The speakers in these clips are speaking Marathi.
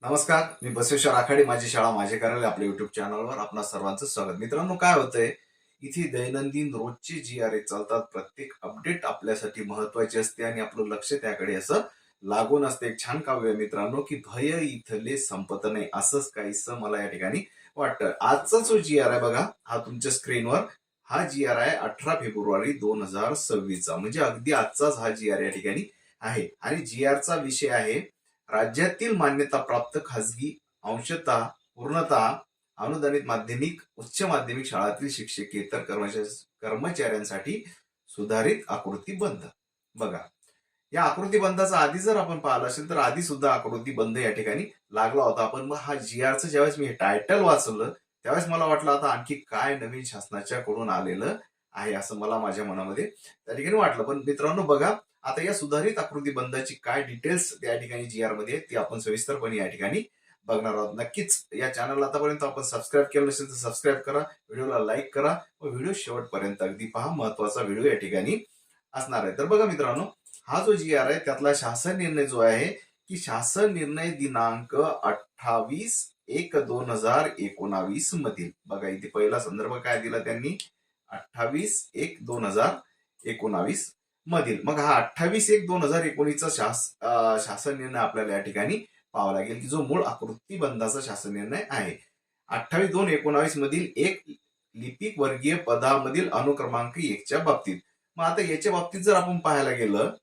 नमस्कार, मी बसवेश्वर आखाडे. माझी शाळा माझे कार्यालय आपल्या युट्यूब चॅनलवर आपणा सर्वांचं स्वागत. मित्रांनो, काय होतंय इथे दैनंदिन रोजचे जी आर चालतात. प्रत्येक अपडेट आपल्यासाठी महत्वाची असते आणि आपलं लक्ष त्याकडे असं लागून असते. एक छान काव्य आहे मित्रांनो, की भय इथले संपत नाही, असंच काहीसं मला या ठिकाणी वाटतं. आजचा जो जी आर आहे बघा, हा तुमच्या स्क्रीनवर हा जी आर आहे 18 फेब्रुवारी 2026 चा. म्हणजे अगदी आजचाच हा जी आर या ठिकाणी आहे. आणि जी आरचा विषय आहे राज्यातील मान्यताप्राप्त खाजगी अंशतः पूर्णतः अनुदानित माध्यमिक उच्च माध्यमिक शाळातील शिक्षकेतर कर्मचाऱ्यांसाठी सुधारित आकृतीबंध. बघा, या आकृतीबंधाचा आधी जर आपण पाहिलं असेल तर आधी सुद्धा आकृतीबंध या ठिकाणी लागला होता. आपण मग हा जी आरचं ज्यावेळेस मी टायटल वाचलं त्यावेळेस मला वाटलं आता आणखी काय नवीन शासनाच्या कडून आलेलं आहे असं मला माझ्या मनामध्ये त्या ठिकाणी वाटलं. पण मित्रांनो बघा, आता या सुधारित आकृतीबंधाची काय डिटेल्स त्या ठिकाणी जी आर मध्ये ती आपण सविस्तरपणे या ठिकाणी बघणार आहोत. नक्कीच या चॅनलला आतापर्यंत आपण सबस्क्राईब केलं नसेल तर सबस्क्राईब करा, व्हिडिओला लाईक करा व व्हिडिओ शेवटपर्यंत अगदी पहा. महत्वाचा व्हिडिओ या ठिकाणी असणार आहे. तर बघा मित्रांनो, हा जो जी आर आहे त्यातला शासन निर्णय जो आहे की शासन निर्णय दिनांक 28/1/2019 मधील. बघा इथे पहिला संदर्भ काय दिला त्यांनी, 28/1/2019 मधील. मग हा 28/1/2019 चा शासन निर्णय आपल्याला या ठिकाणी पाहावा लागेल की जो मूळ आकृतीबंधाचा शासन निर्णय आहे. 28/2/19 मधील एक लिपिक वर्गीय पदामधील अनुक्रमांक 1 च्या बाबतीत. मग आता याच्या बाबतीत जर आपण पाहायला गेलं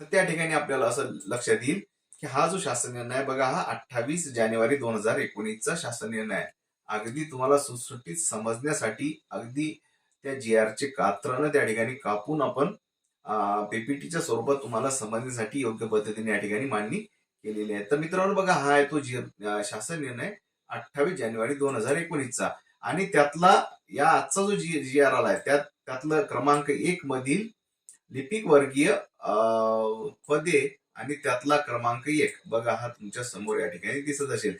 तर त्या ठिकाणी आपल्याला असं लक्षात येईल की हा जो शासन निर्णय आहे बघा, हा 28 जानेवारी 2019 चा शासन निर्णय आहे. अगदी तुम्हाला सुटसुटीत समजण्यासाठी अगदी त्या जी आरचे कात्रनं त्या ठिकाणी कापून आपण पीपीटीच्या स्वरूपात तुम्हाला समजण्यासाठी योग्य पद्धतीने या ठिकाणी मांडणी केलेली आहे. तर मित्रांनो बघा, हा आहे तो शासन निर्णय 28 जानेवारी 2019 चा. आणि त्यातला या आजचा जो जी आर आलाय त्यातलं क्रमांक 1 मधील लिपिक वर्गीय पदे आणि त्यातला क्रमांक 1 बघा, हा तुमच्या समोर या ठिकाणी दिसत असेल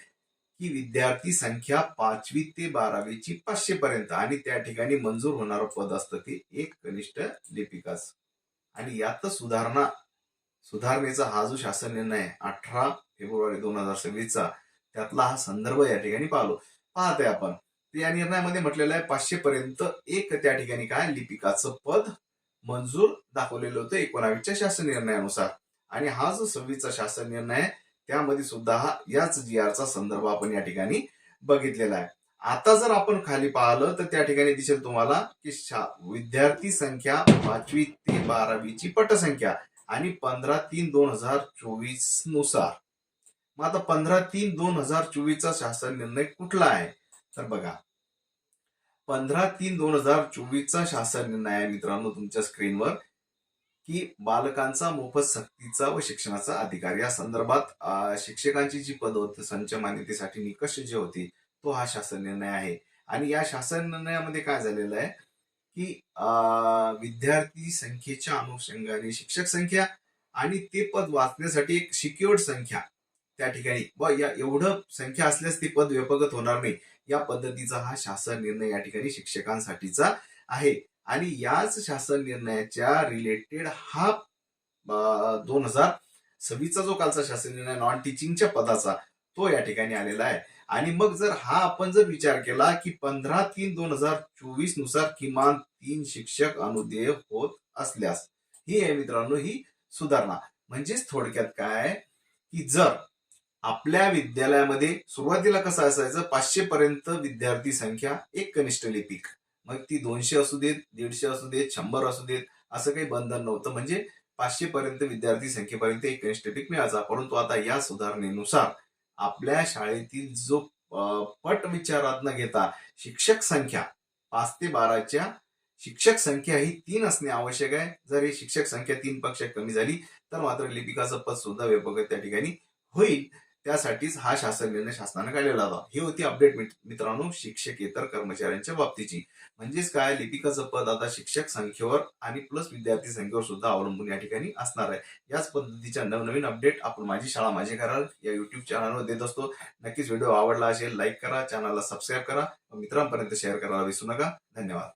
की विद्यार्थी संख्या 5वी ते 12वी ची 500 पर्यंत आणि त्या ठिकाणी मंजूर होणारं पद असतं ते एक कनिष्ठ लिपिकाच. आणि यात सुधारणेचा हा जो शासन निर्णय आहे 18 फेब्रुवारी 2026 चा, त्यातला हा संदर्भ या ठिकाणी पाहतोय आपण. या निर्णयामध्ये म्हटलेलं आहे 500 पर्यंत एक त्या ठिकाणी काय लिपिकाचं पद मंजूर दाखवलेलं होतं 19च्या शासन निर्णयानुसार. आणि हा जो 26चा शासन निर्णय त्यामध्ये सुद्धा याच जी आरचा संदर्भ आपण या ठिकाणी बघितलेला आहे. आता जर आपण खाली पाहिलं तर त्या ठिकाणी दिसेल तुम्हाला की विद्यार्थी संख्या 5वी ते 12वी ची पटसंख्या आणि 15/3/2024 नुसार. मग आता 15/3/2024 चा शासन निर्णय कुठला आहे तर बघा, 15/3/2024 चा शासन निर्णय आहे मित्रांनो तुमच्या स्क्रीनवर की बालकांचा मोफत सक्तीचा व शिक्षणाचा अधिकार या संदर्भात शिक्षकांची जी पद होती संच मान्यतेसाठी निकष जे होते तो हा शासन निर्णय आहे. आणि या शासन निर्णयामध्ये काय झालेलं आहे की विद्यार्थी संख्येच्या अनुषंगाने शिक्षक संख्या आणि ते पद वाचण्यासाठी एक सिक्युअर्ड संख्या त्या ठिकाणी या एवढं संख्या असल्यास ते पद व्यपगत होणार नाही, या पद्धतीचा हा शासन निर्णय या ठिकाणी शिक्षकांसाठीचा आहे. आणि याच शासन निर्णयाच्या रिलेटेड हा 2026चा जो कालचा शासन निर्णय नॉन टीचिंगच्या पदाचा तो या ठिकाणी आलेला आहे. आणि मग जर आपण विचार केला की 15/3/2024 नुसार किमान 3 शिक्षक अनुदेय होत असल्यास ही आहे मित्रांनो ही सुधारणा. म्हणजेच थोडक्यात काय की जर आपल्या विद्यालयामध्ये सुरुवातीला कसं असायचं 500 पर्यंत विद्यार्थी संख्या एक कनिष्ठ लिपिक, मग ती 200 असू देत, 150 असू देत, 100 असू देत, असं काही बंधन नव्हतं. म्हणजे 500 पर्यंत विद्यार्थी संख्येपर्यंत एक कनिष्ठ लिपिक मिळायचा. परंतु आता या सुधारणेनुसार आपल्या शाळेतील जो पट विचारात न घेता शिक्षक संख्या 5 ते 12च्या शिक्षक संख्या ही 3 असणे आवश्यक आहे. जर ही शिक्षक संख्या 3 पेक्षा कमी झाली तर मात्र लिपिकाचं पद सुद्धा व्यपगत त्या ठिकाणी होईल. त्यासाठीच हा शासन निर्णय शासनाने काढलेला होता. ही होती अपडेट मित्रांनो शिक्षकेतर कर्मचाऱ्यांच्या बाबतीची. म्हणजेच काय, लिपिकाचं पद आता शिक्षक संख्येवर आणि प्लस विद्यार्थी संख्येवर सुद्धा अवलंबून या ठिकाणी असणार आहे. याच पद्धतीच्या नवनवीन अपडेट आपण माझी शाळा माझे कार्यालय या युट्यूब चॅनलवर देत असतो. नक्कीच व्हिडिओ आवडला असेल लाईक करा, चॅनलला सबस्क्राईब करा, मित्रांपर्यंत शेअर करायला विसरू नका. धन्यवाद.